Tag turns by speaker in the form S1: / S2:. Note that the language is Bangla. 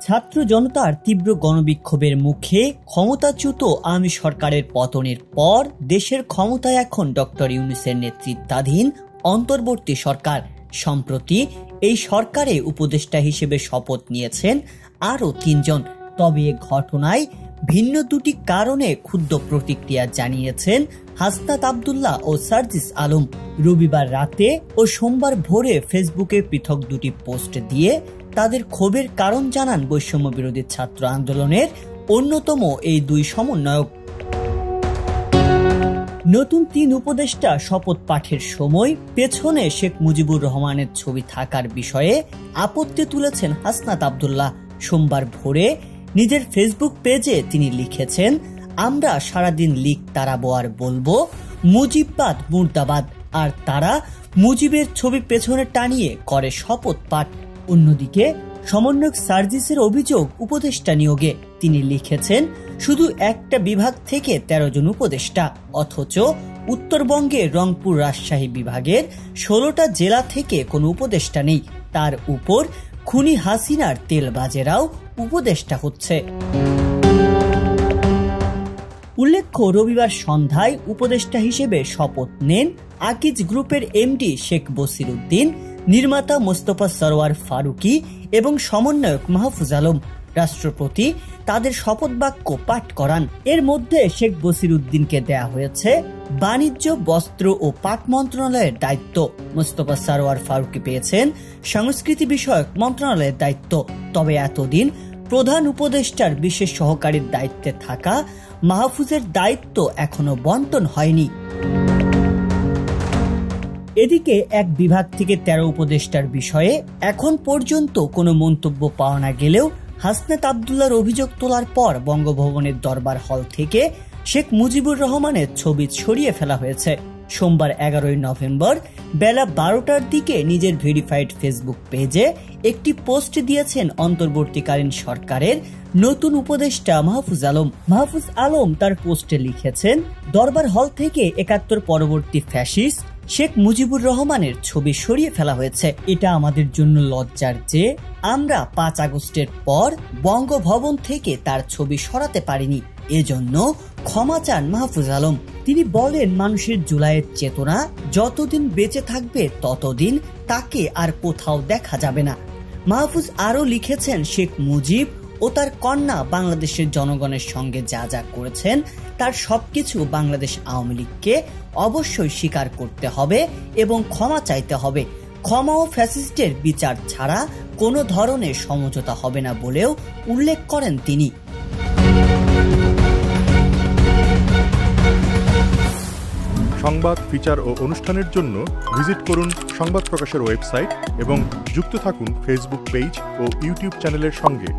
S1: ছাত্র জনতার তীব্র গণবিক্ষোভের মুখে ক্ষমতাচ্যুত আওয়ামী সরকারের পতনের পর দেশের ক্ষমতায় এখন ডক্টর ইউনূসের নেতৃত্বাধীন অন্তর্বর্তী সরকার। সম্প্রতি এই সরকারে উপদেষ্টা হিসেবে শপথ নিয়েছেন আরও ৩ জন। তবে এ ঘটনায় ভিন্ন দুটি কারণে ক্ষুব্ধ প্রতিক্রিয়া জানিয়েছেন হাসনাত আব্দুল্লাহ ও সার্জিস আলম। রবিবার রাতে ও সোমবার ভোরে ফেসবুকে পৃথক দুটি পোস্ট দিয়ে তাদের ক্ষোভের কারণ জানান বৈষম্য বিরোধী ছাত্র আন্দোলনের অন্যতম এই দুই সমন্বয়ক। নতুন ৩ উপদেষ্টা শপথ পাঠের সময় পেছনে শেখ মুজিবুর রহমানের ছবি থাকার বিষয়ে আপত্তি তুলেছেন হাসনাত আব্দুল্লাহ। সোমবার ভোরে নিজের ফেসবুক পেজে তিনি লিখেছেন, আমরা সারাদিন লিখ তাড়াবো আর বলবো মুজিববাদ মুর্দাবাদ, আর তারা মুজিবের ছবি পেছনে টানিয়ে করে শপথ পাঠ। অন্যদিকে সমন্বয়ক সার্জিসের অভিযোগ উপদেষ্টা নিয়োগে। তিনি লিখেছেন, শুধু একটা বিভাগ থেকে ১৩ জন উপদেষ্টা, অথচ উত্তরবঙ্গের রংপুর রাজশাহী বিভাগের ১৬টা জেলা থেকে কোনো উপদেষ্টা নেই। তার উপর খুনি হাসিনার তেলবাজেরাও উপদেষ্টা হচ্ছে। উল্লেখ্য, রবিবার সন্ধ্যায় উপদেষ্টা হিসেবে শপথ নেন আকিজ গ্রুপের এমডি শেখ বসিরউদ্দিন, নির্মাতা মোস্তফা সরওয়ার ফারুকি এবং সমন্বয়ক মাহফুজ আলম। রাষ্ট্রপতি তাদের শপথ বাক্য পাঠ করান। এর মধ্যে শেখ বসিরউদ্দিনকে দেয়া হয়েছে বাণিজ্য, বস্ত্র ও পাট মন্ত্রণালয়ের দায়িত্ব। মোস্তফা সরওয়ার ফারুকি পেয়েছেন সংস্কৃতি বিষয়ক মন্ত্রণালয়ের দায়িত্ব। তবে এতদিন প্রধান উপদেষ্টার বিশেষ সহকারীর দায়িত্বে থাকা মাহফুজের দায়িত্ব এখনো বন্টন হয়নি। এদিকে এক বিভাগ থেকে ১৩ উপদেষ্টার বিষয়ে এখন পর্যন্ত কোনো মন্তব্য পাওয়া না গেলেও হাসনাত আব্দুল্লাহর অভিযোগ তোলার পর বঙ্গভবনের দরবার হল থেকে শেখ মুজিবুর রহমানের ছবি সরিয়ে ফেলা হয়েছে। সোমবার ১১ নভেম্বর বেলা ১২টার দিকে নিজের ভেরিফাইড ফেসবুক পেজে একটি পোস্ট দিয়েছেন অন্তর্বর্তীকালীন সরকারের নতুন উপদেষ্টা মাহফুজ আলম। মাহফুজ আলম তার পোস্টে লিখেছেন, দরবার হল থেকে ৭১ পরবর্তী ফ্যাসিস্ট শেখ মুজিবুর রহমানের ছবি সরিয়ে ফেলা হয়েছে। এটা আমাদের জন্য লজ্জার যে আমরা ৫ আগস্টের পর বঙ্গভবন থেকে তার ছবি সরাতে পারিনি। এজন্য ক্ষমা চান মাহফুজ আলম। তিনি বলেন, মানুষের জুলাইয়ের চেতনা যতদিন বেঁচে থাকবে ততদিন তাকে আর কোথাও দেখা যাবে না। মাহফুজ আরও লিখেছেন, শেখ মুজিব ও তার কন্যা বাংলাদেশের জনগণের সঙ্গে যা যা করেছেন তার সবকিছু বাংলাদেশ আওয়ামী লীগকে অবশ্যই স্বীকার করতে হবে এবং ক্ষমা চাইতে হবে। ক্ষমা ও ফ্যাসিস্টের বিচার ছাড়া কোনো ধরনের সমঝোতা হবে না বলেও উল্লেখ করেন তিনি।
S2: সংবাদ, ফিচার ও অনুষ্ঠানের জন্য ভিজিট করুন সংবাদ প্রকাশের ওয়েবসাইট এবং যুক্ত থাকুন ফেসবুক পেজ ও ইউটিউব চ্যানেলের সঙ্গে।